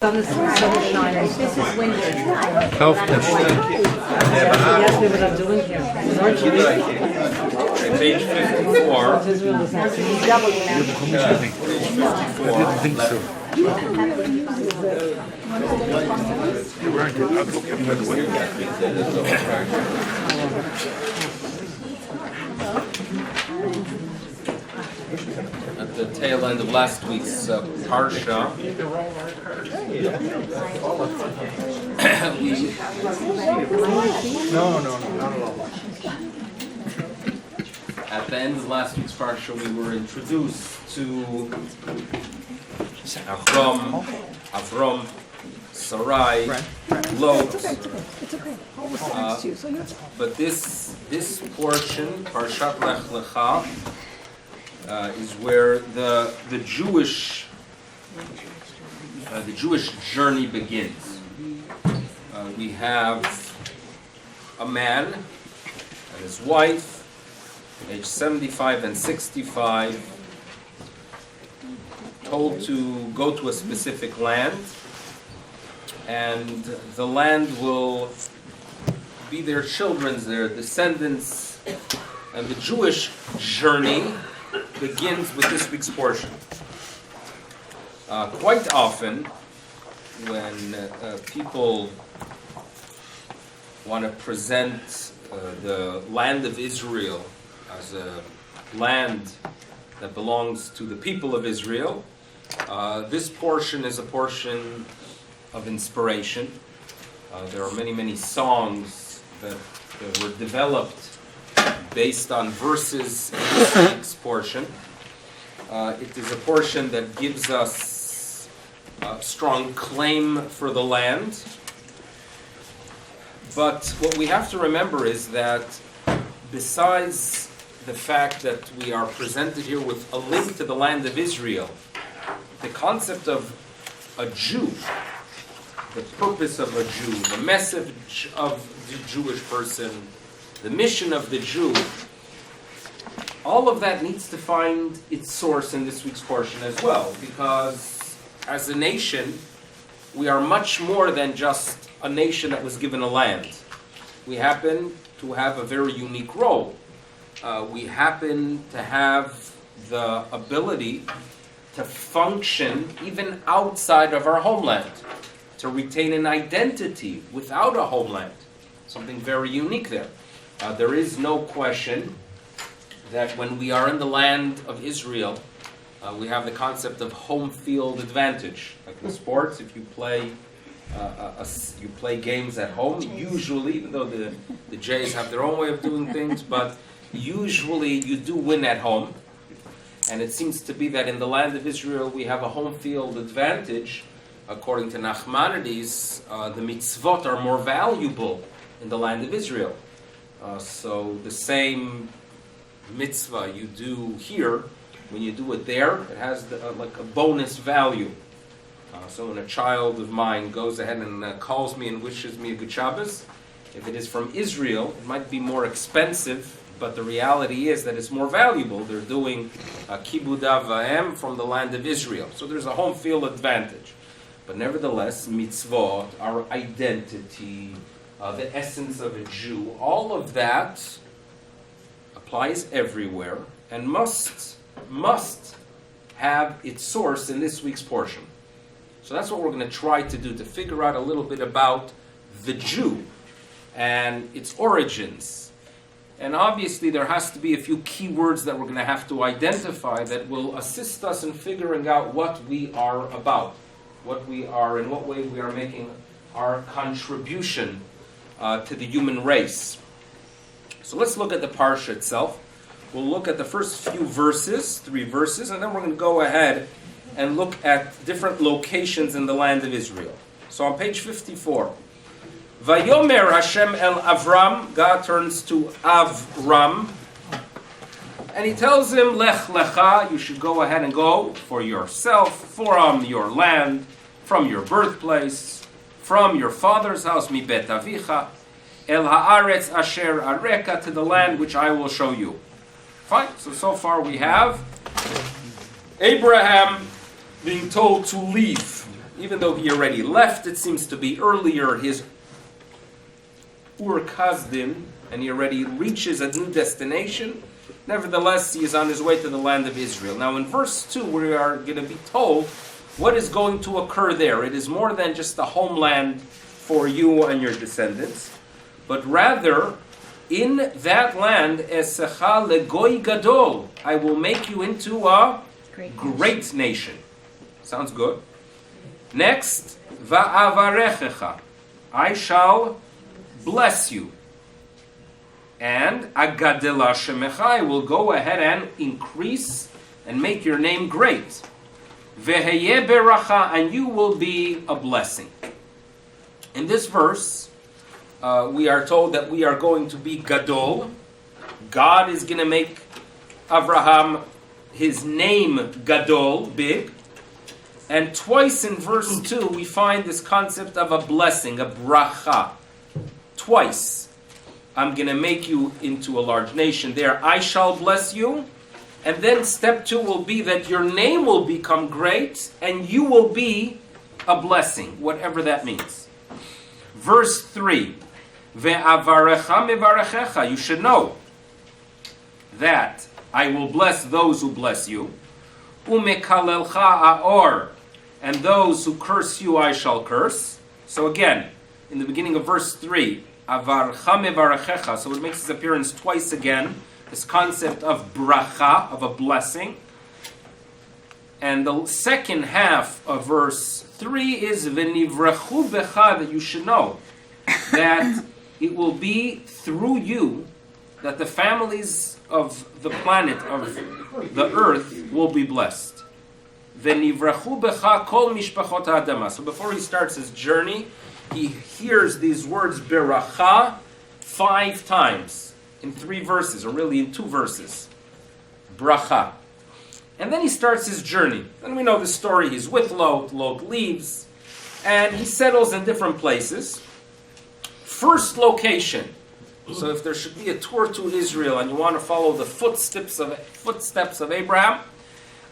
Sun is shining. This is winter. Kauftisch. He asked me what I'm doing here. Aren't you busy? Page 54. Israel is asking me double now. I didn't think so. You weren't good. I'll look at him right away. At the tail end of last week's Parsha, No, not at all. at the end of last week's Parsha, we were introduced to Avram, Sarai, Lot. But this portion, Parshas Lech Lecha, is where the Jewish journey begins. We have a man and his wife, age 75 and 65, told to go to a specific land, and the land will be their children's, their descendants, and the Jewish journey begins with this week's portion. Quite often, when people want to present the land of Israel as a land that belongs to the people of Israel, this portion is a portion of inspiration. There are many songs that were developed based on verses in this week's portion. It is a portion that gives us a strong claim for the land. But what we have to remember is that besides the fact that we are presented here with a link to the land of Israel, the concept of a Jew, the purpose of a Jew, the message of the Jewish person, the mission of the Jew, all of that needs to find its source in this week's portion as well, because as a nation, we are much more than just a nation that was given a land. We happen to have a very unique role. We happen to have the ability to function even outside of our homeland, to retain an identity without a homeland. Something very unique there. There is no question that when we are in the land of Israel, we have the concept of home field advantage. Like in sports, if you play games at home, usually, even though the Jays have their own way of doing things, but usually you do win at home. And it seems to be that in the land of Israel we have a home field advantage. According to Nachmanides, the mitzvot are more valuable in the land of Israel. So the same mitzvah you do here, when you do it there, it has like a bonus value. So when a child of mine goes ahead and calls me and wishes me a good Shabbos, if it is from Israel, it might be more expensive, but the reality is that it's more valuable. They're doing Kibud Av Va'em from the land of Israel. So there's a home field advantage. But nevertheless, mitzvot, our identity, the essence of a Jew, all of that applies everywhere and must have its source in this week's portion. So that's what we're going to try to do, to figure out a little bit about the Jew and its origins. And obviously there has to be a few key words that we're going to have to identify that will assist us in figuring out what we are about, what we are, in what way we are making our contribution to the human race. So let's look at the Parsha itself. We'll look at the first few verses, 3 verses, and then we're going to go ahead and look at different locations in the land of Israel. So on page 54, Vayomer Hashem el Avram, God turns to Avram, and he tells him, Lech Lecha, you should go ahead and go for yourself, from your land, from your birthplace, from your father's house, mi bet avicha, el haaretz asher areka, to the land which I will show you. Fine, so far we have Abraham being told to leave even though he already left, it seems to be earlier, his Ur Kasdim, and he already reaches a new destination. Nevertheless, he is on his way to the land of Israel. Now in verse 2, we are going to be told what is going to occur there. It is more than just a homeland for you and your descendants, but rather, in that land, Esecha legoy gadol, I will make you into a great nation. Sounds good. Next, va'avarechecha, I shall bless you. And agadela shemecha, I will go ahead and increase and make your name great. Veheye beracha, and you will be a blessing. In this verse, we are told that we are going to be gadol. God is going to make Avraham, his name gadol, big. And twice in verse 2, we find this concept of a blessing, a bracha. Twice. I'm going to make you into a large nation. There, I shall bless you. And then step 2 will be that your name will become great and you will be a blessing, whatever that means. Verse 3, Ve'avarecha mevarechecha, you should know that I will bless those who bless you. Umekalelcha aor, and those who curse you I shall curse. So again, in the beginning of verse 3, Avarecha mevarechecha, so it makes its appearance twice again, this concept of bracha, of a blessing. And the second half of verse 3 is v'nivrachu becha, that you should know that it will be through you that the families of the planet, of the earth, will be blessed. V'nivrachu becha kol mishpachot ha'adama. So before he starts his journey, he hears these words beracha 5 times in 3 verses, or really in 2 verses. Bracha. And then he starts his journey. And we know the story. He's with Lot. Lot leaves. And he settles in different places. First location. So if there should be a tour to Israel and you want to follow the footsteps of Abraham,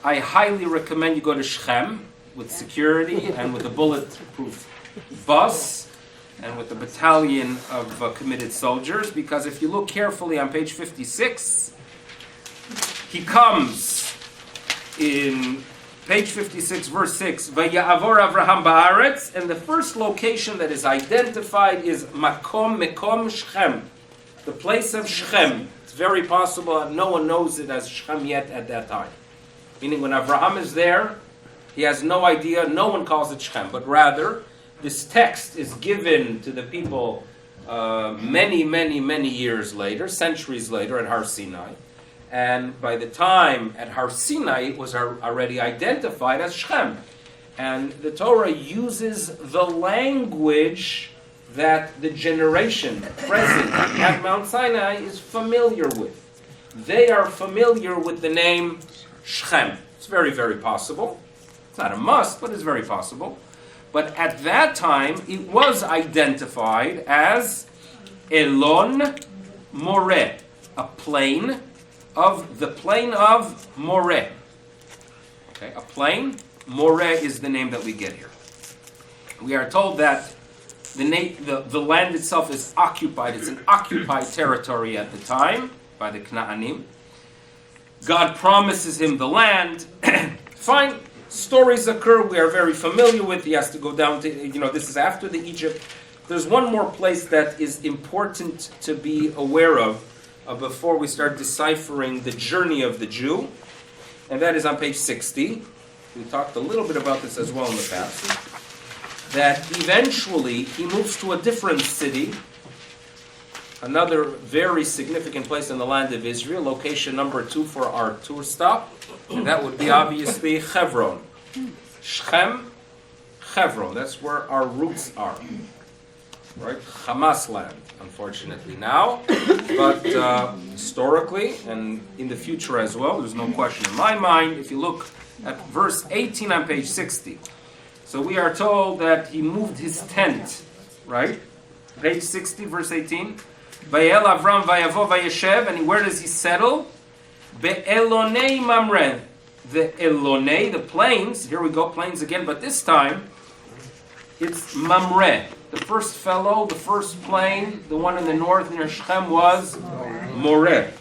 I highly recommend you go to Shechem with security and with a bulletproof bus and with a battalion of committed soldiers. Because if you look carefully on page 56, he comes in page 56, verse 6, Vaya'avor Avraham ba'aretz, and the first location that is identified is Mekom Shechem, the place of Shechem. It's very possible that no one knows it as Shechem yet at that time. Meaning when Avraham is there, he has no idea, no one calls it Shechem, but rather, this text is given to the people many years later, centuries later at Har Sinai. And by the time at Har Sinai, it was already identified as Shechem. And the Torah uses the language that the generation present at Mount Sinai is familiar with. They are familiar with the name Shechem. It's very, very possible. It's not a must, but it's very possible. But at that time, it was identified as Elon Moreh, a plain of the plain of Moreh. Okay, a plain. Moreh is the name that we get here. We are told that the land itself is occupied. It's an occupied territory at the time by the Knaanim. God promises him the land. Fine. Stories occur we are very familiar with. He has to go down to, this is after the Egypt. There's one more place that is important to be aware of before we start deciphering the journey of the Jew, and that is on page 60. We talked a little bit about this as well in the past. That eventually he moves to a different city, another very significant place in the land of Israel, location number 2 for our tour stop, and that would be obviously Hebron. Shechem, Hebron, that's where our roots are. Right? Hamas land, unfortunately now, but historically and in the future as well, there's no question in my mind. If you look at verse 18 on page 60, so we are told that he moved his tent, right? Page 60, verse 18. Vayel Avram vayavo vayeshev, and where does he settle? Be'elonei Mamre. The Elonei, the plains, here we go, plains again, but this time It's Mamre. The first fellow, the first plane, the one in the north near Shechem was Moreh.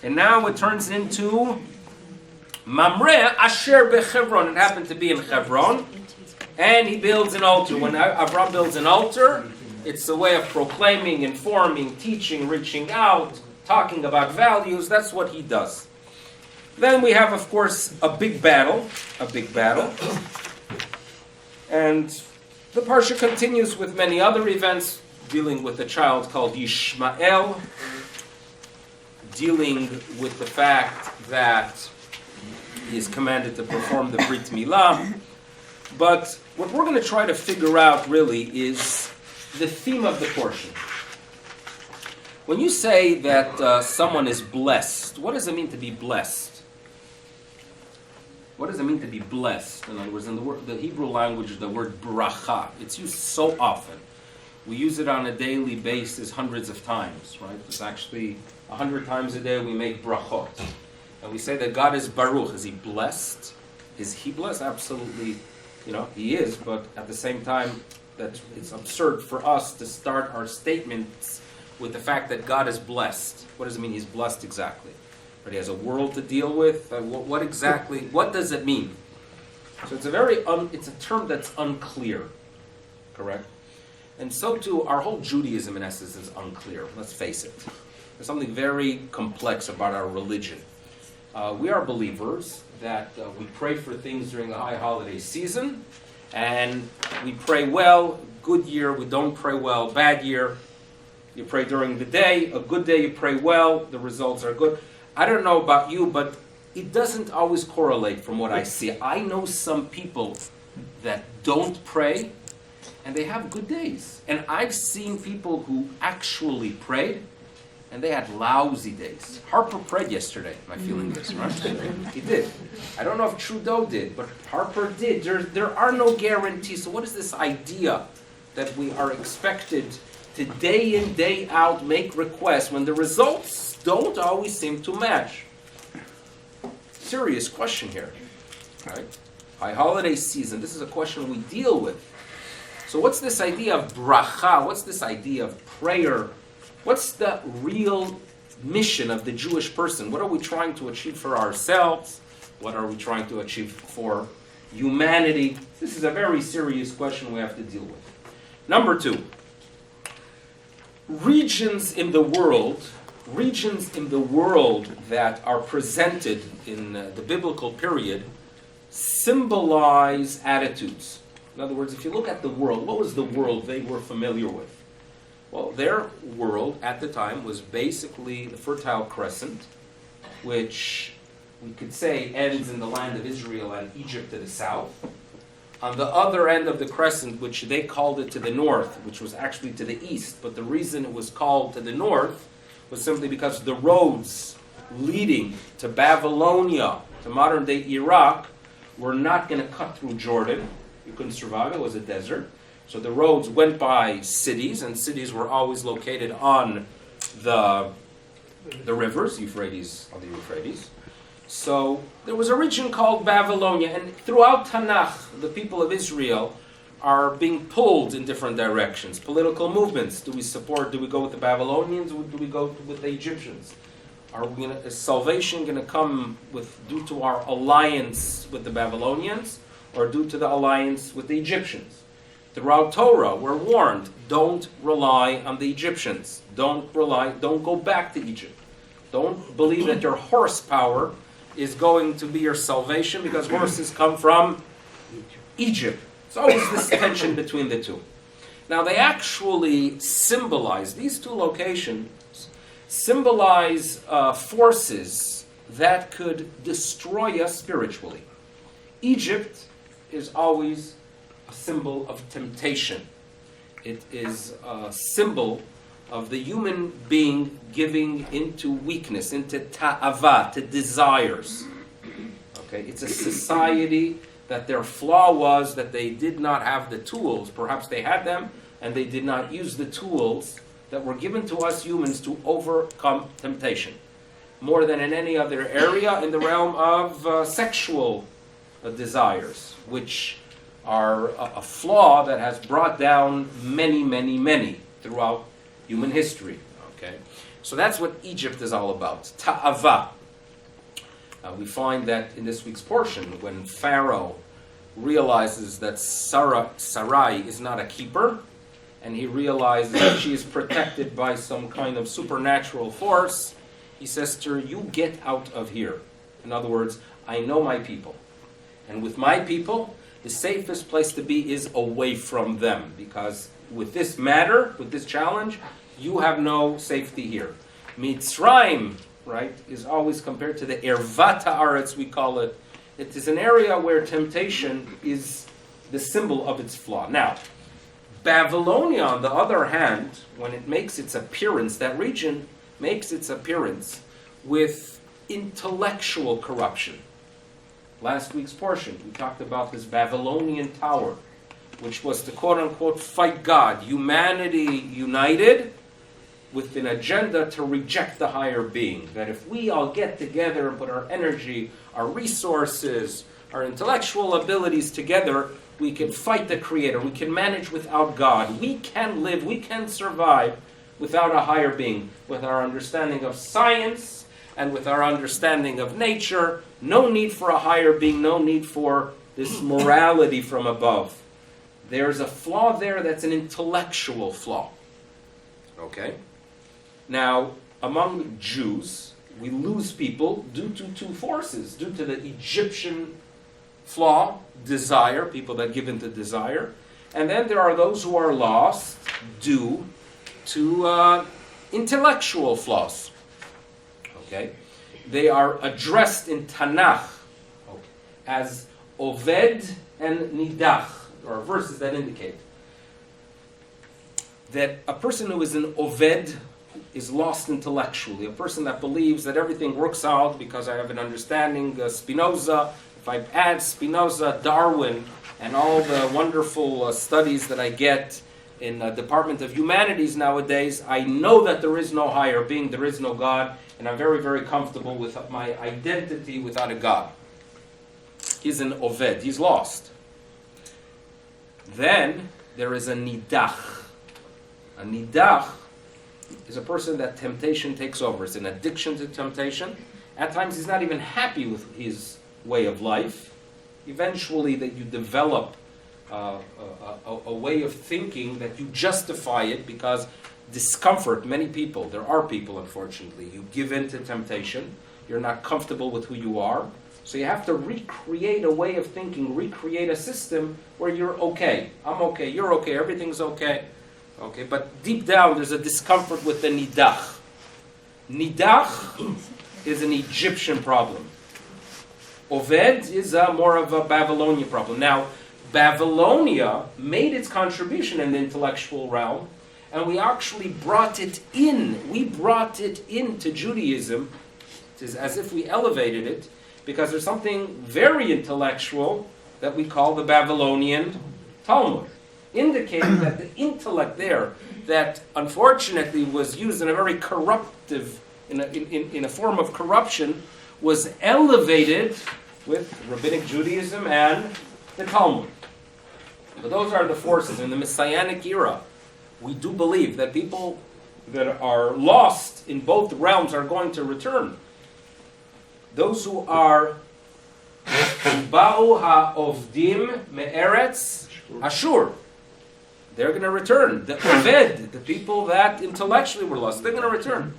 And now it turns into Mamre Asher Bechevron. It happened to be in Hebron. And he builds an altar. When Avram builds an altar, it's a way of proclaiming, informing, teaching, reaching out, talking about values. That's what he does. Then we have, of course, a big battle. And the Parsha continues with many other events, dealing with a child called Yishmael, dealing with the fact that he is commanded to perform the Brit Milah. But what we're going to try to figure out really is the theme of the portion. When you say that someone is blessed, what does it mean to be blessed? What does it mean to be blessed? In other words, in the Hebrew language, the word bracha, it's used so often. We use it on a daily basis hundreds of times, right? It's actually 100 times a day we make brachot. And we say that God is Baruch. Is He blessed? Is He blessed? Absolutely, He is. But at the same time, that it's absurd for us to start our statements with the fact that God is blessed. What does it mean He's blessed exactly? But He has a world to deal with. What does it mean? So it's it's a term that's unclear, correct? And so too, our whole Judaism in essence is unclear. Let's face it. There's something very complex about our religion. We are believers that we pray for things during the high holiday season, and we pray well, good year. We don't pray well, bad year. You pray during the day, a good day you pray well, the results are good. I don't know about you, but it doesn't always correlate from what I see. I know some people that don't pray, and they have good days. And I've seen people who actually prayed, and they had lousy days. Harper prayed yesterday. My feeling is, right? He did. I don't know if Trudeau did, but Harper did. There are no guarantees. So what is this idea that we are expected to day in, day out make requests when the results don't always seem to match? Serious question here, right? High holiday season, this is a question we deal with. So what's this idea of bracha? What's this idea of prayer? What's the real mission of the Jewish person? What are we trying to achieve for ourselves? What are we trying to achieve for humanity? This is a very serious question we have to deal with. Number 2, regions in the world that are presented in the biblical period symbolize attitudes. In other words, if you look at the world, what was the world they were familiar with? Well, their world at the time was basically the Fertile Crescent, which we could say ends in the land of Israel and Egypt to the south. On the other end of the crescent, which they called it to the north, which was actually to the east, but the reason it was called to the north was simply because the roads leading to Babylonia, to modern-day Iraq, were not going to cut through Jordan. You couldn't survive. It was a desert. So the roads went by cities, and cities were always located on the rivers, on the Euphrates. So there was a region called Babylonia, and throughout Tanakh, the people of Israel are being pulled in different directions. Political movements. Do we go with the Babylonians, or do we go with the Egyptians? Is salvation going to come due to our alliance with the Babylonians, or due to the alliance with the Egyptians? Throughout Torah, we're warned, don't rely on the Egyptians. Don't go back to Egypt. Don't believe that your horsepower is going to be your salvation, because horses come from Egypt. It's always this tension between the two. Now, they actually symbolize, these two locations symbolize forces that could destroy us spiritually. Egypt is always a symbol of temptation. It is a symbol of the human being giving into weakness, into ta'ava, to desires. Okay, it's a society that their flaw was that they did not have the tools. Perhaps they had them, and they did not use the tools that were given to us humans to overcome temptation. More than in any other area in the realm of sexual desires, which are a flaw that has brought down many throughout human history. Okay, so that's what Egypt is all about. Ta'ava. We find that in this week's portion, when Pharaoh realizes that Sarai is not a keeper, and he realizes that she is protected by some kind of supernatural force, he says to her, "You get out of here." In other words, I know my people. And with my people, the safest place to be is away from them. Because with this matter, with this challenge, you have no safety here. Mitzrayim, right, is always compared to the Ervat Haaretz, we call it. It is an area where temptation is the symbol of its flaw. Now, Babylonia, on the other hand, when it makes its appearance, that region makes its appearance with intellectual corruption. Last week's portion, we talked about this Babylonian tower, which was to quote-unquote fight God. Humanity united with an agenda to reject the higher being. That if we all get together and put our energy, our resources, our intellectual abilities together, we can fight the Creator. We can manage without God. We can live, we can survive without a higher being. With our understanding of science and with our understanding of nature, no need for a higher being, no need for this morality from above. There's a flaw there that's an intellectual flaw. Okay? Now, among Jews, we lose people due to two forces. Due to the Egyptian flaw, desire, people that give into desire. And then there are those who are lost due to intellectual flaws. Okay? They are addressed in Tanakh as Oved and Nidach. There are verses that indicate that a person who is an Oved is lost intellectually. A person that believes that everything works out because I have an understanding Spinoza. If I add Spinoza, Darwin, and all the wonderful studies that I get in the Department of Humanities nowadays, I know that there is no higher being, there is no God, and I'm very, very comfortable with my identity without a God. He's an Oved, he's lost. Then there is a Nidach. A Nidach is a person that temptation takes over. It's an addiction to temptation. At times he's not even happy with his way of life. Eventually that you develop a way of thinking that you justify it because discomfort, many people, there are people unfortunately, you give in to temptation, you're not comfortable with who you are, so you have to recreate a way of thinking, recreate a system where you're okay. I'm okay, you're okay, everything's okay. Okay, but deep down there's a discomfort with the nidach. Nidach is an Egyptian problem. Oved is more of a Babylonian problem. Now, Babylonia made its contribution in the intellectual realm, and we actually brought it in. We brought it into Judaism. It is as if we elevated it, because there's something very intellectual that we call the Babylonian Talmud, indicating that the intellect there, that unfortunately was used in a very corruptive, in a form of corruption, was elevated with Rabbinic Judaism and the Talmud. But those are the forces. In the Messianic era, we do believe that people that are lost in both realms are going to return. Those who are Ba'u ha'ovdim me'eretz Ashur, they're going to return. The Oved, the people that intellectually were lost, they're going to return.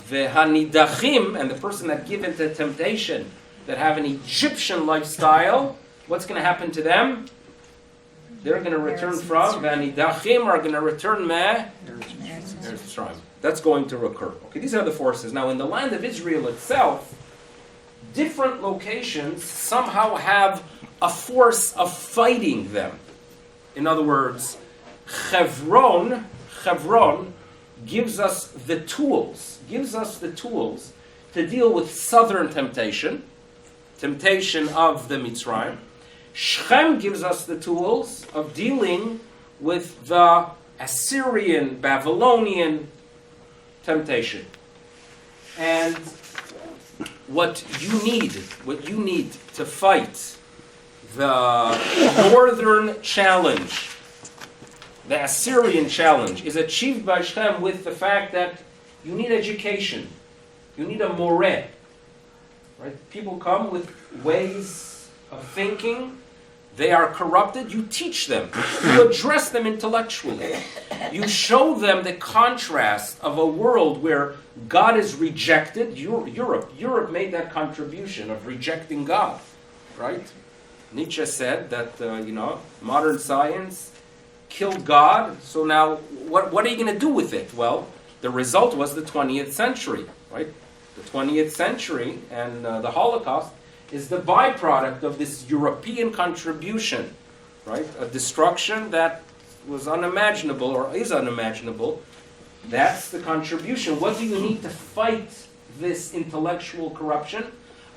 The Hanidachim, and the person that give into temptation, that have an Egyptian lifestyle, what's going to happen to them? They're going to return from, the Hanidachim are going to return Mitzrayim. That's going to occur. Okay, these are the forces. Now, in the land of Israel itself, different locations somehow have a force of fighting them. In other words, Hebron gives us the tools to deal with southern temptation of the Mitzrayim. Shechem gives us the tools of dealing with the Assyrian, Babylonian temptation. And what you need to fight the northern challenge, the Assyrian challenge, is achieved by Shem with the fact that you need education. You need a moreh. Right? People come with ways of thinking. They are corrupted. You teach them. You address them intellectually. You show them the contrast of a world where God is rejected. Europe made that contribution of rejecting God. Right? Nietzsche said that, modern science killed God. So now, what are you going to do with it? Well, the result was the 20th century. Right? The 20th century and the Holocaust is the byproduct of this European contribution, right? A destruction that was unimaginable or is unimaginable. That's the contribution. What do you need to fight this intellectual corruption?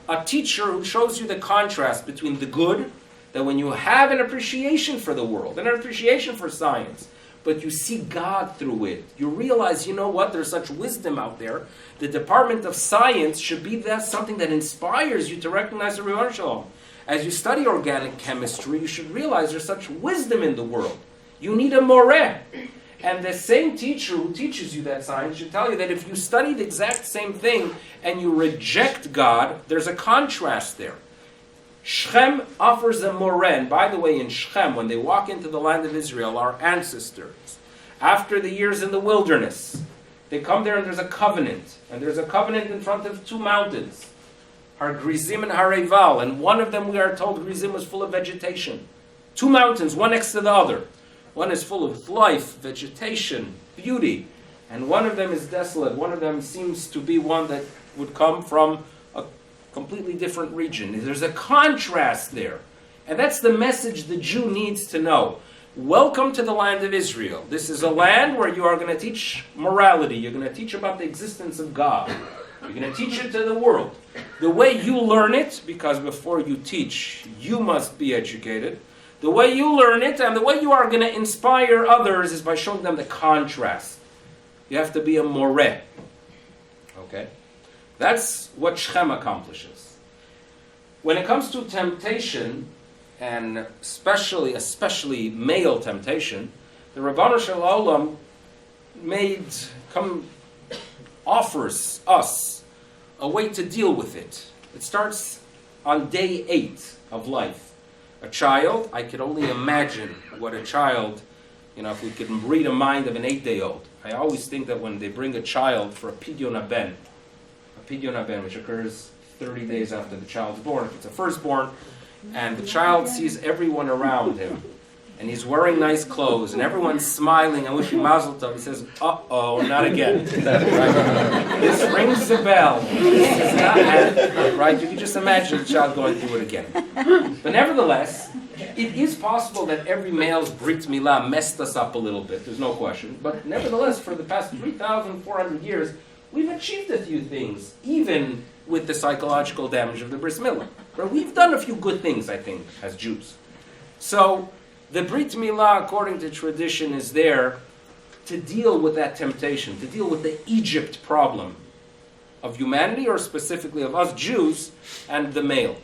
A teacher who shows you the contrast between the good, that when you have an appreciation for the world, an appreciation for science, but you see God through it. You realize, you know what, there's such wisdom out there. The Department of Science should be something that inspires you to recognize the Ribbon Shalom. As you study organic chemistry, you should realize there's such wisdom in the world. You need a moreh. And the same teacher who teaches you that science should tell you that if you study the exact same thing and you reject God, there's a contrast there. Shechem offers a moreh. And by the way, in Shechem, when they walk into the land of Israel, our ancestors, after the years in the wilderness, they come there and there's a covenant. And there's a covenant in front of two mountains, Har Grizim and Har Eval. And one of them, we are told, Grizim was full of vegetation. Two mountains, one next to the other. One is full of life, vegetation, beauty. And one of them is desolate. One of them seems to be one that would come from a completely different region. There's a contrast there. And that's the message the Jew needs to know. Welcome to the land of Israel. This is a land where you are going to teach morality. You're going to teach about the existence of God. You're going to teach it to the world. The way you learn it, because before you teach, you must be educated. The way you learn it and the way you are going to inspire others is by showing them the contrast. You have to be a moreh. Okay? That's what Shechem accomplishes. When it comes to temptation, and especially male temptation, the Rabbanu Shalom offers us a way to deal with it. It starts on day 8 of life. A child, I could only imagine what a child, if we could read a mind of an 8-day-old. I always think that when they bring a child for a pidyon haben, which occurs 30 days after the child's born, if it's a firstborn, and the child sees everyone around him, and he's wearing nice clothes, and everyone's smiling, I wish you mazel tov, he says, uh-oh, not again. Right? This rings a bell. This is not happening. Right? You can just imagine the child going through it again. But nevertheless, it is possible that every male's brit milah messed us up a little bit, there's no question. But nevertheless, for the past 3,400 years, we've achieved a few things, even with the psychological damage of the bris milah. But we've done a few good things, I think, as Jews. So, the Brit Milah, according to tradition, is there to deal with that temptation, to deal with the Egypt problem of humanity, or specifically of us Jews and the male.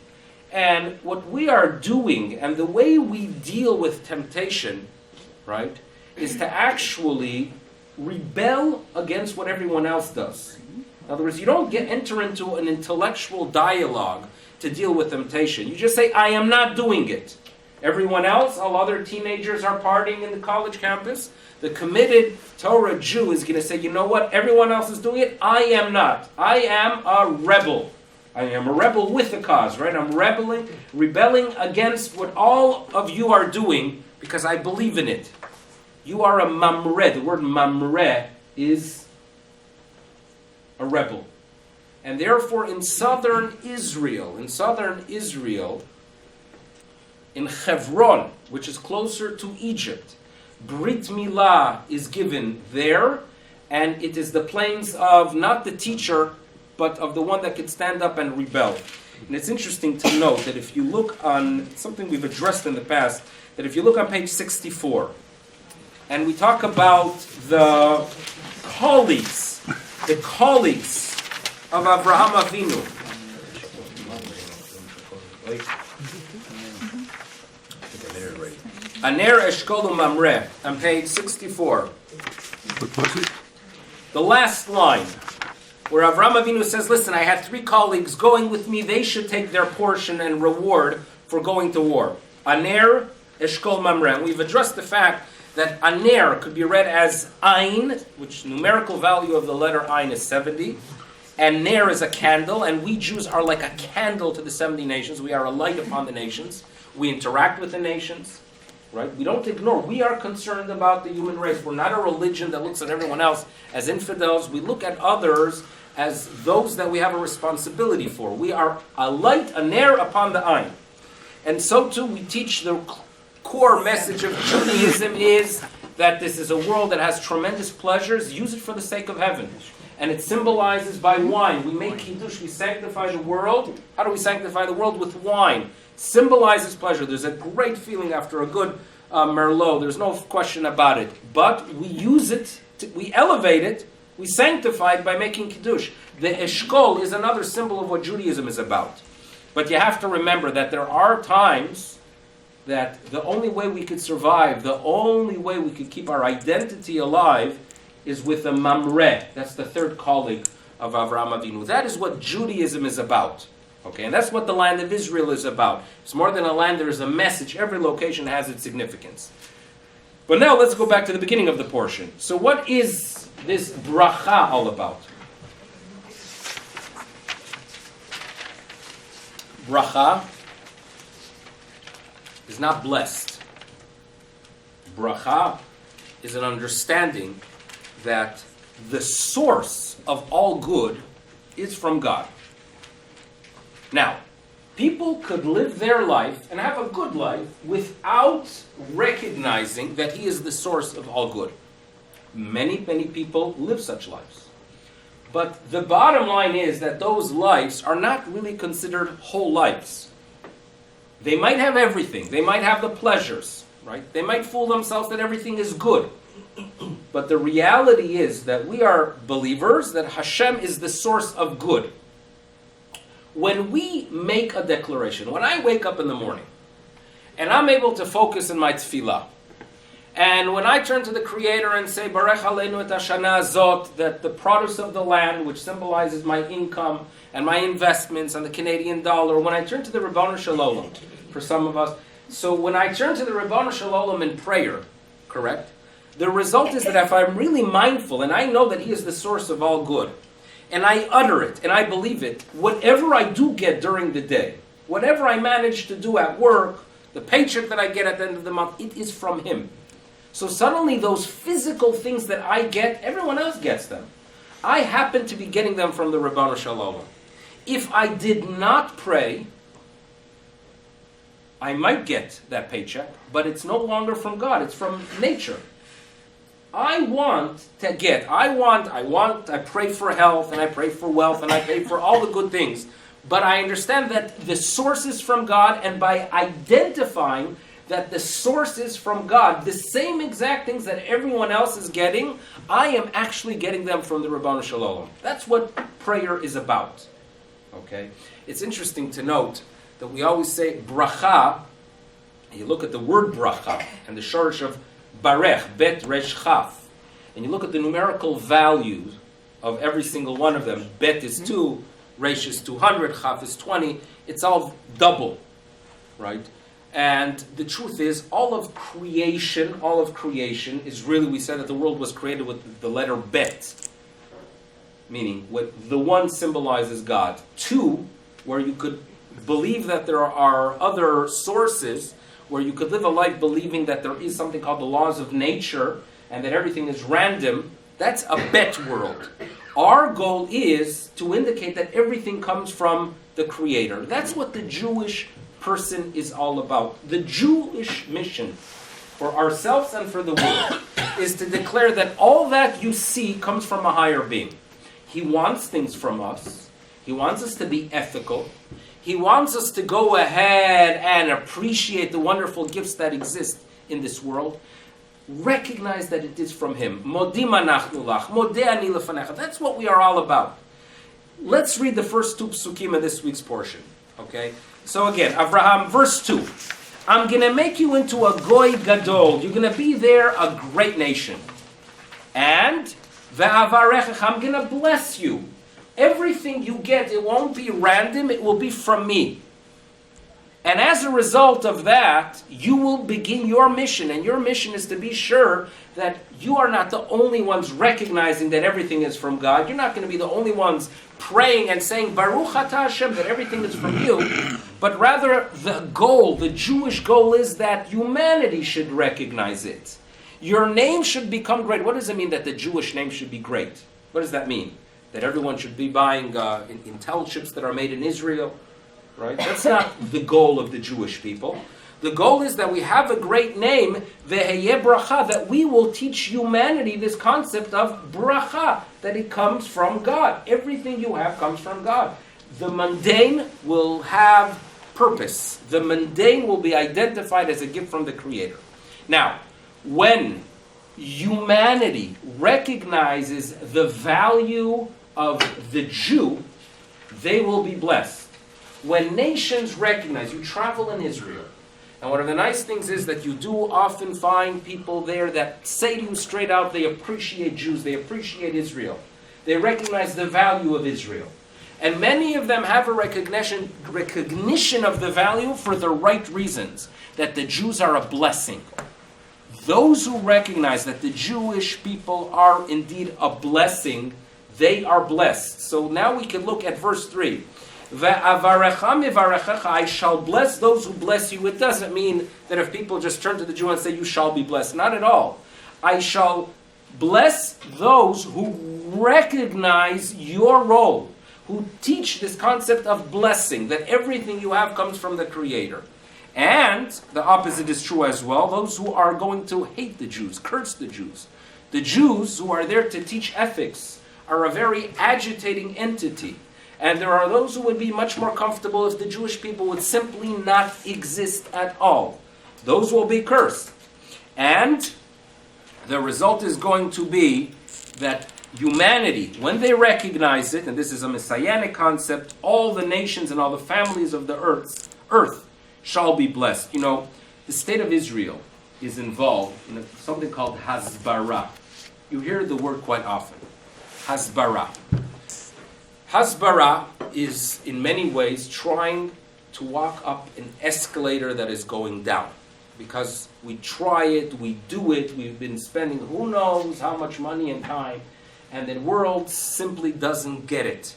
And what we are doing, and the way we deal with temptation, right, is to actually rebel against what everyone else does. In other words, you don't enter into an intellectual dialogue to deal with temptation. You just say, I am not doing it. Everyone else, all other teenagers are partying in the college campus. The committed Torah Jew is going to say, you know what, everyone else is doing it, I am not. I am a rebel. I am a rebel with a cause, right? I'm rebelling against what all of you are doing because I believe in it. You are a mamre. The word mamre is a rebel. And therefore in southern Israel, in Hebron, which is closer to Egypt, Brit Milah is given there, and it is the plains of not the teacher, but of the one that could stand up and rebel. And it's interesting to note that if you look on something we've addressed in the past, that if you look on page 64, and we talk about the colleagues of Avraham Avinu. Aner eshkol mamre on page 64. What was it? The last line, where Avraham Avinu says, listen, I had 3 colleagues going with me. They should take their portion and reward for going to war. Aner eshkol mamre. And we've addressed the fact that aner could be read as ein, which numerical value of the letter ein is 70. And ner is a candle, and we Jews are like a candle to the 70 nations. We are a light upon the nations. We interact with the nations, right? We don't ignore. We are concerned about the human race. We're not a religion that looks at everyone else as infidels. We look at others as those that we have a responsibility for. We are a light, a ner upon the ein. And so too, we teach the core message of Judaism is that this is a world that has tremendous pleasures. Use it for the sake of heaven. And it symbolizes by wine. We make kiddush, we sanctify the world. How do we sanctify the world? With wine. Symbolizes pleasure. There's a great feeling after a good Merlot. There's no question about it. But we use it, we elevate it, we sanctify it by making kiddush. The eshkol is another symbol of what Judaism is about. But you have to remember that there are times that the only way we could survive, the only way we could keep our identity alive is with a mamre. That's the 3rd colleague of Avraham Avinu. That is what Judaism is about. Okay, and that's what the land of Israel is about. It's more than a land, there is a message. Every location has its significance. But now let's go back to the beginning of the portion. So what is this bracha all about? Bracha is not blessed. Bracha is an understanding that the source of all good is from God. Now, people could live their life and have a good life without recognizing that He is the source of all good. Many people live such lives. But the bottom line is that those lives are not really considered whole lives. They might have everything. They might have the pleasures, right? They might fool themselves that everything is good. But the reality is that we are believers, that Hashem is the source of good. When we make a declaration, when I wake up in the morning, and I'm able to focus in my tefillah, and when I turn to the Creator and say, Barech Aleinu et Hashana Azot, that the produce of the land, which symbolizes my income and my investments and the Canadian dollar, when I turn to the Ribono Shel Olam, for some of us, so when I turn to the Ribono Shel Olam in prayer, correct? The result is that if I'm really mindful and I know that He is the source of all good, and I utter it and I believe it, whatever I do get during the day, whatever I manage to do at work, the paycheck that I get at the end of the month, it is from Him. So suddenly those physical things that I get, everyone else gets them. I happen to be getting them from the Ribono Shel Olam. If I did not pray, I might get that paycheck, but it's no longer from God, it's from nature. I want to get, I pray for health, and I pray for wealth, and I pray for all the good things. But I understand that the source is from God, and by identifying that the source is from God, the same exact things that everyone else is getting, I am actually getting them from the Ribono Shel Olam. That's what prayer is about. Okay? It's interesting to note that we always say bracha. You look at the word bracha and the shorish of barech, bet, resh, chaf, and you look at the numerical values of every single one of them. Bet is 2, resh is 200, chaf is 20. It's all double, right? And the truth is, all of creation is really, we said that the world was created with the letter bet, meaning what the 1 symbolizes God. 2, where you could believe that there are other sources, where you could live a life believing that there is something called the laws of nature and that everything is random. That's a bet world. Our goal is to indicate that everything comes from the Creator. That's what the Jewish person is all about. The Jewish mission for ourselves and for the world is to declare that all that you see comes from a higher being. He wants things from us. He wants us to be ethical. He wants us to go ahead and appreciate the wonderful gifts that exist in this world. Recognize that it is from Him. Modim anachnu lach, modeh ani lefanecha. That's what we are all about. Let's read the first 2 psukim of this week's portion. Okay? So again, Avraham, verse 2. I'm going to make you into a goy gadol. You're going to be there a great nation. And ve'avarechach, I'm going to bless you. Everything you get, it won't be random, it will be from me. And as a result of that, you will begin your mission, and your mission is to be sure that you are not the only ones recognizing that everything is from God. You're not going to be the only ones praying and saying, Baruch atah Hashem, that everything is from you. But rather, the goal, the Jewish goal is that humanity should recognize it. Your name should become great. What does it mean that the Jewish name should be great? What does that mean? That everyone should be buying Intel chips that are made in Israel? Right? That's not the goal of the Jewish people. The goal is that we have a great name, veheye bracha, that we will teach humanity this concept of bracha, that it comes from God. Everything you have comes from God. The mundane will have purpose. The mundane will be identified as a gift from the Creator. Now, when humanity recognizes the value of the Jew, they will be blessed. When nations recognize, you travel in Israel, and one of the nice things is that you do often find people there that say to you straight out, they appreciate Jews, they appreciate Israel. They recognize the value of Israel. And many of them have a recognition of the value for the right reasons, that the Jews are a blessing. Those who recognize that the Jewish people are indeed a blessing, they are blessed. So now we can look at verse 3. I shall bless those who bless you. It doesn't mean that if people just turn to the Jew and say, you shall be blessed. Not at all. I shall bless those who recognize your role, who teach this concept of blessing, that everything you have comes from the Creator. And the opposite is true as well. Those who are going to hate the Jews, curse the Jews. The Jews who are there to teach ethics are a very agitating entity. And there are those who would be much more comfortable if the Jewish people would simply not exist at all. Those will be cursed. And the result is going to be that humanity, when they recognize it, and this is a messianic concept, all the nations and all the families of the earth shall be blessed. You know, the state of Israel is involved in something called hasbara. You hear the word quite often. Hasbara. Hasbara is, in many ways, trying to walk up an escalator that is going down. Because we try it, we do it, we've been spending who knows how much money and time, and the world simply doesn't get it,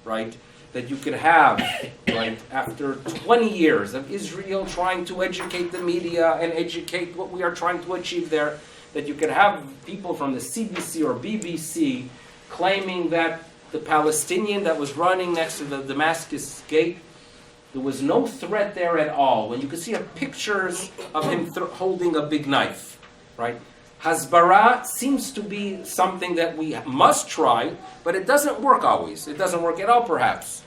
right? That you could have, right, after 20 years of Israel trying to educate the media and educate what we are trying to achieve there, that you could have people from the CBC or BBC claiming that the Palestinian that was running next to the Damascus gate, there was no threat there at all. When you could see pictures of him holding a big knife, right? Hasbara seems to be something that we must try, but it doesn't work always. It doesn't work at all, perhaps.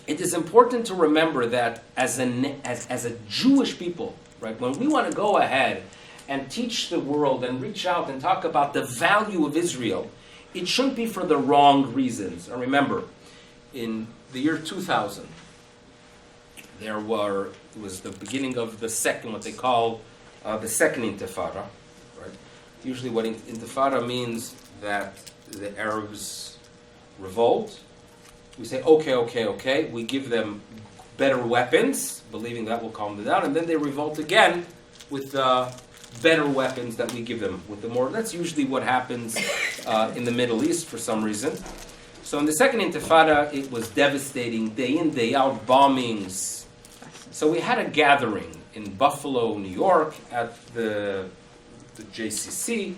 It is important to remember that as a Jewish people, right, when we want to go ahead and teach the world and reach out and talk about the value of Israel, it shouldn't be for the wrong reasons. And remember, in the year 2000, it was the beginning of the second, what they call the second Intifada. Right? Usually what Intifada means that the Arabs revolt. We say, okay, we give them better weapons, believing that will calm them down, and then they revolt again with better weapons that we give them with the more. That's usually what happens in the Middle East for some reason. So in the second Intifada, it was devastating, day in, day out, bombings. So we had a gathering in Buffalo, New York, at the JCC,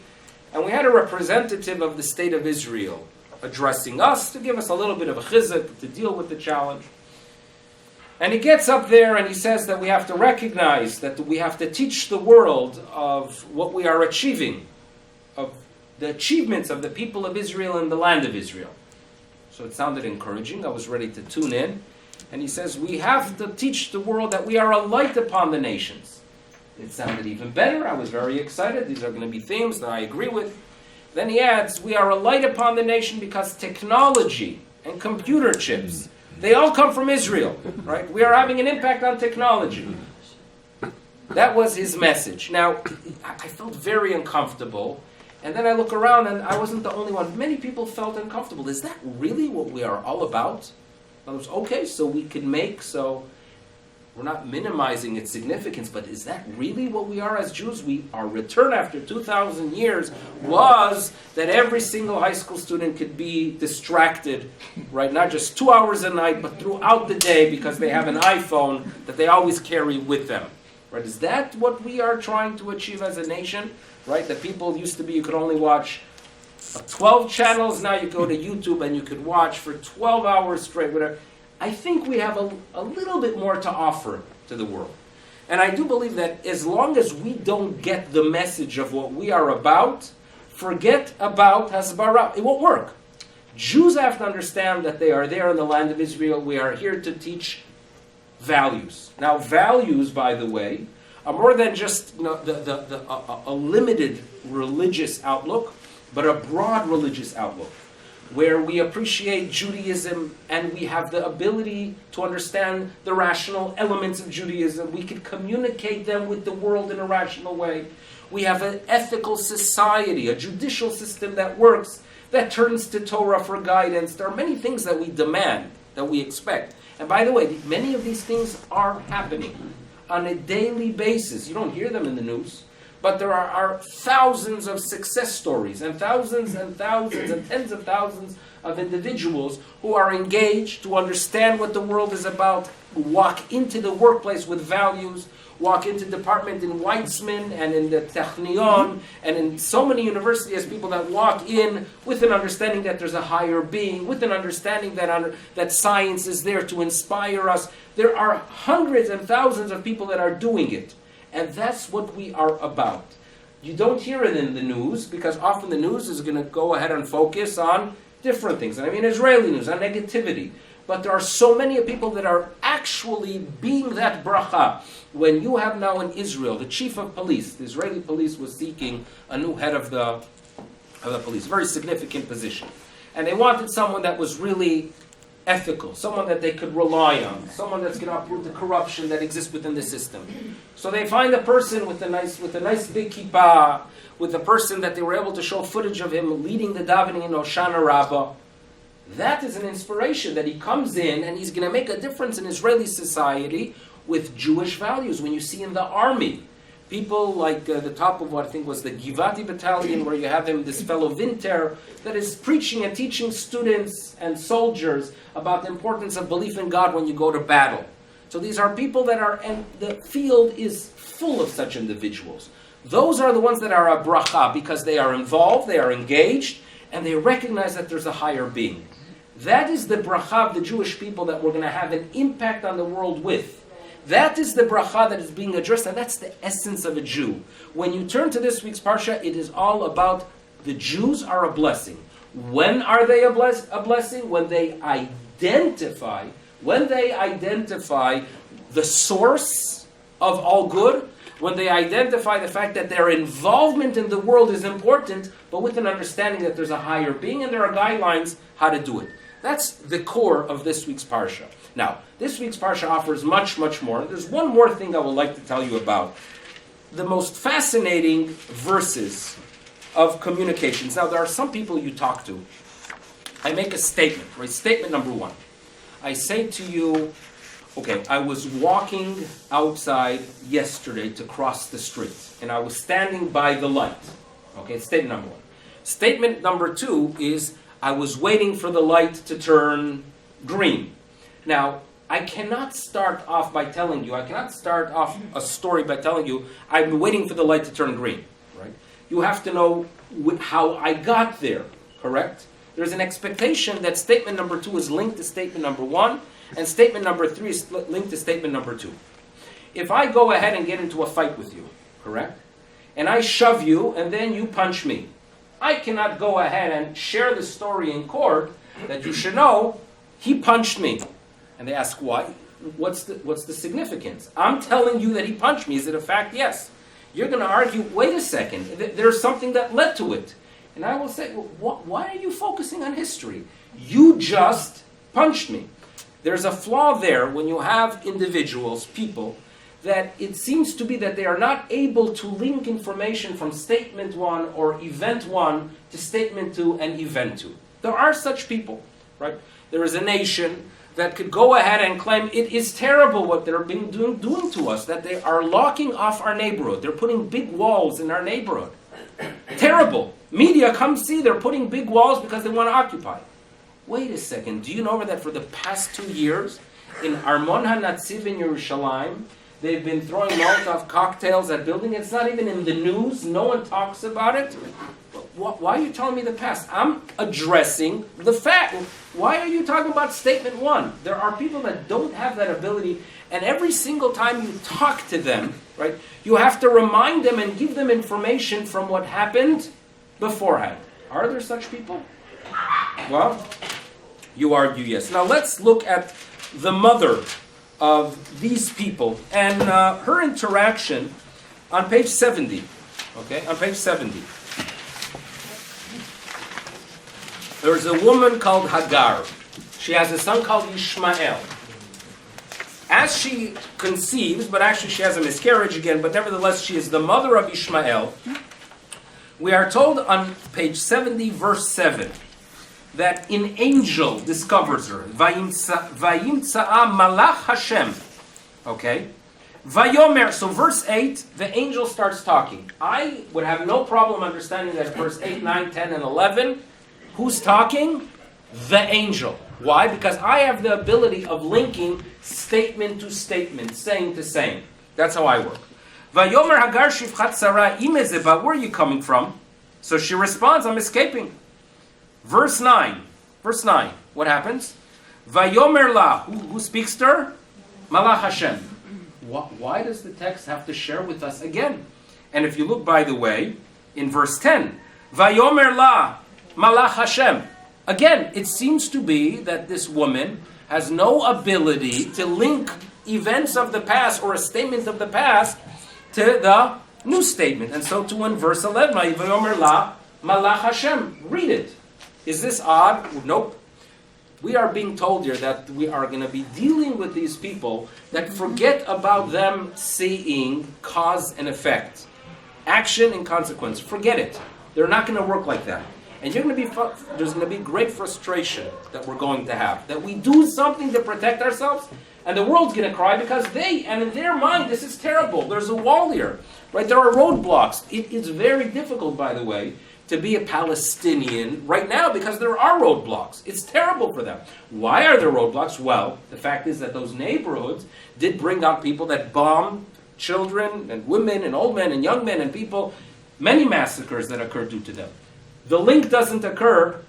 and we had a representative of the State of Israel addressing us to give us a little bit of a chizuk to deal with the challenge. And he gets up there and he says that we have to recognize, that we have to teach the world of what we are achieving, of the achievements of the people of Israel and the land of Israel. So it sounded encouraging. I was ready to tune in. And he says, we have to teach the world that we are a light upon the nations. It sounded even better. I was very excited. These are going to be themes that I agree with. Then he adds, we are a light upon the nation because technology and computer chips, they all come from Israel, right? We are having an impact on technology. That was his message. Now, I felt very uncomfortable. And then I look around and I wasn't the only one. Many people felt uncomfortable. Is that really what we are all about? I was, okay, so we can make, so we're not minimizing its significance, but is that really what we are as Jews? Our return after 2,000 years was that every single high school student could be distracted, right? Not just 2 hours a night, but throughout the day because they have an iPhone that they always carry with them. Right? Is that what we are trying to achieve as a nation? Right? That people used to be, you could only watch 12 channels, now you go to YouTube and you could watch for 12 hours straight, whatever. I think we have a little bit more to offer to the world. And I do believe that as long as we don't get the message of what we are about, forget about Hasbara. It won't work. Jews have to understand that they are there in the land of Israel. We are here to teach values. Now, values, by the way, are more than just a limited religious outlook, but a broad religious outlook, where we appreciate Judaism and we have the ability to understand the rational elements of Judaism. We can communicate them with the world in a rational way. We have an ethical society, a judicial system that works, that turns to Torah for guidance. There are many things that we demand, that we expect. And by the way, many of these things are happening on a daily basis. You don't hear them in the news, but there are thousands of success stories and thousands and tens of thousands of individuals who are engaged to understand what the world is about, walk into the workplace with values, walk into department in Weitzman and in the Technion and in so many universities, people that walk in with an understanding that there's a higher being, with an understanding that science is there to inspire us. There are hundreds and thousands of people that are doing it. And that's what we are about. You don't hear it in the news, because often the news is going to go ahead and focus on different things. And I mean Israeli news, on negativity. But there are so many people that are actually being that bracha. When you have now in Israel, the chief of police, the Israeli police was seeking a new head of the police, very significant position. And they wanted someone that was really ethical, someone that they could rely on, someone that's going to uproot the corruption that exists within the system. So they find a person with a nice big kippah, with a person that they were able to show footage of him leading the davening in Hoshana Rabbah. That is an inspiration that he comes in and he's going to make a difference in Israeli society with Jewish values. When you see in the army, people like the top of what I think was the Givati battalion, where you have him, this fellow Winter, that is preaching and teaching students and soldiers about the importance of belief in God when you go to battle. So these are people that are, and the field is full of such individuals. Those are the ones that are a bracha, because they are involved, they are engaged, and they recognize that there's a higher being. That is the bracha of the Jewish people that we're going to have an impact on the world with. That is the bracha that is being addressed, and that's the essence of a Jew. When you turn to this week's Parsha, it is all about the Jews are a blessing. When are they a blessing? When they identify the source of all good, when they identify the fact that their involvement in the world is important, but with an understanding that there's a higher being, and there are guidelines how to do it. That's the core of this week's Parsha. Now, this week's Parsha offers much, much more. There's one more thing I would like to tell you about. The most fascinating verses of communications. Now, there are some people you talk to. I make a statement, right? Statement number one. I say to you, okay, I was walking outside yesterday to cross the street, and I was standing by the light. Okay, statement number one. Statement number two is, I was waiting for the light to turn green. Now, I cannot start off a story by telling you, I've been waiting for the light to turn green, right? You have to know how I got there, correct? There's an expectation that statement number two is linked to statement number one, and statement number three is linked to statement number two. If I go ahead and get into a fight with you, correct? And I shove you, and then you punch me. I cannot go ahead and share the story in court that you should know he punched me. And they ask, why? What's the significance? I'm telling you that he punched me. Is it a fact? Yes. You're going to argue, wait a second, there's something that led to it. And I will say, well, why are you focusing on history? You just punched me. There's a flaw there when you have individuals, people, that it seems to be that they are not able to link information from statement 1 or event 1 to statement 2 and event 2. There are such people, right? There is a nation that could go ahead and claim it is terrible what they're doing to us, that they are locking off our neighborhood. They're putting big walls in our neighborhood. Terrible. Media, come see, they're putting big walls because they want to occupy. Wait a second, do you know that for the past 2 years, in Armon HaNatziv in Yerushalayim, they've been throwing Molotov cocktails at buildings? It's not even in the news. No one talks about it. Why are you telling me the past? I'm addressing the fact. Why are you talking about statement 1? There are people that don't have that ability, and every single time you talk to them, right, you have to remind them and give them information from what happened beforehand. Are there such people? Well, you argue yes. Now let's look at the mother of these people and her interaction on page 70. Okay, on page 70. There's a woman called Hagar. She has a son called Ishmael. As she conceives, but actually she has a miscarriage again, but nevertheless she is the mother of Ishmael. We are told on page 70, verse 7, that an angel discovers her. Vayimtsa'a malach Hashem. Okay? Vayomer, so verse 8, the angel starts talking. I would have no problem understanding that verse 8, 9, 10, and 11. Who's talking? The angel. Why? Because I have the ability of linking statement to statement, saying to saying. That's how I work. Vayomer Hagar shivchat Sarah imezeba. Where are you coming from? So she responds, I'm escaping. Verse 9. Verse 9. What happens? Vayomer la. Who speaks to her? Malach Hashem. Why does the text have to share with us again? And if you look, by the way, in verse 10, Vayomer la Malach Hashem. Again, it seems to be that this woman has no ability to link events of the past or a statement of the past to the new statement. And so too in verse 11, Vayomer la Malach Hashem. Read it. Is this odd? Nope. We are being told here that we are going to be dealing with these people that forget about them seeing cause and effect. Action and consequence. Forget it. They're not going to work like that. And there's going to be great frustration that we're going to have. That we do something to protect ourselves, and the world's going to cry because and in their mind, this is terrible. There's a wall here. Right? There are roadblocks. It is very difficult, by the way, to be a Palestinian right now because there are roadblocks. It's terrible for them. Why are there roadblocks? Well, the fact is that those neighborhoods did bring out people that bombed children and women and old men and young men and people. Many massacres that occurred due to them. The link doesn't occur,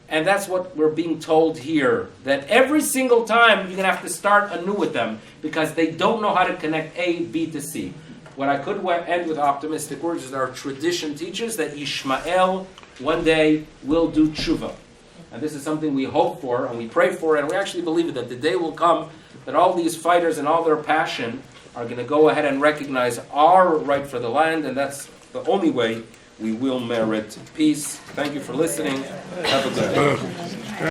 and that's what we're being told here. That every single time you're going to have to start anew with them because they don't know how to connect A, B to C. What I could end with optimistic words is our tradition teaches that Ishmael one day will do tshuva. And this is something we hope for and we pray for, and we actually believe it, that the day will come that all these fighters and all their passion are going to go ahead and recognize our right for the land, and that's the only way we will merit peace. Thank you for listening. Have a good day.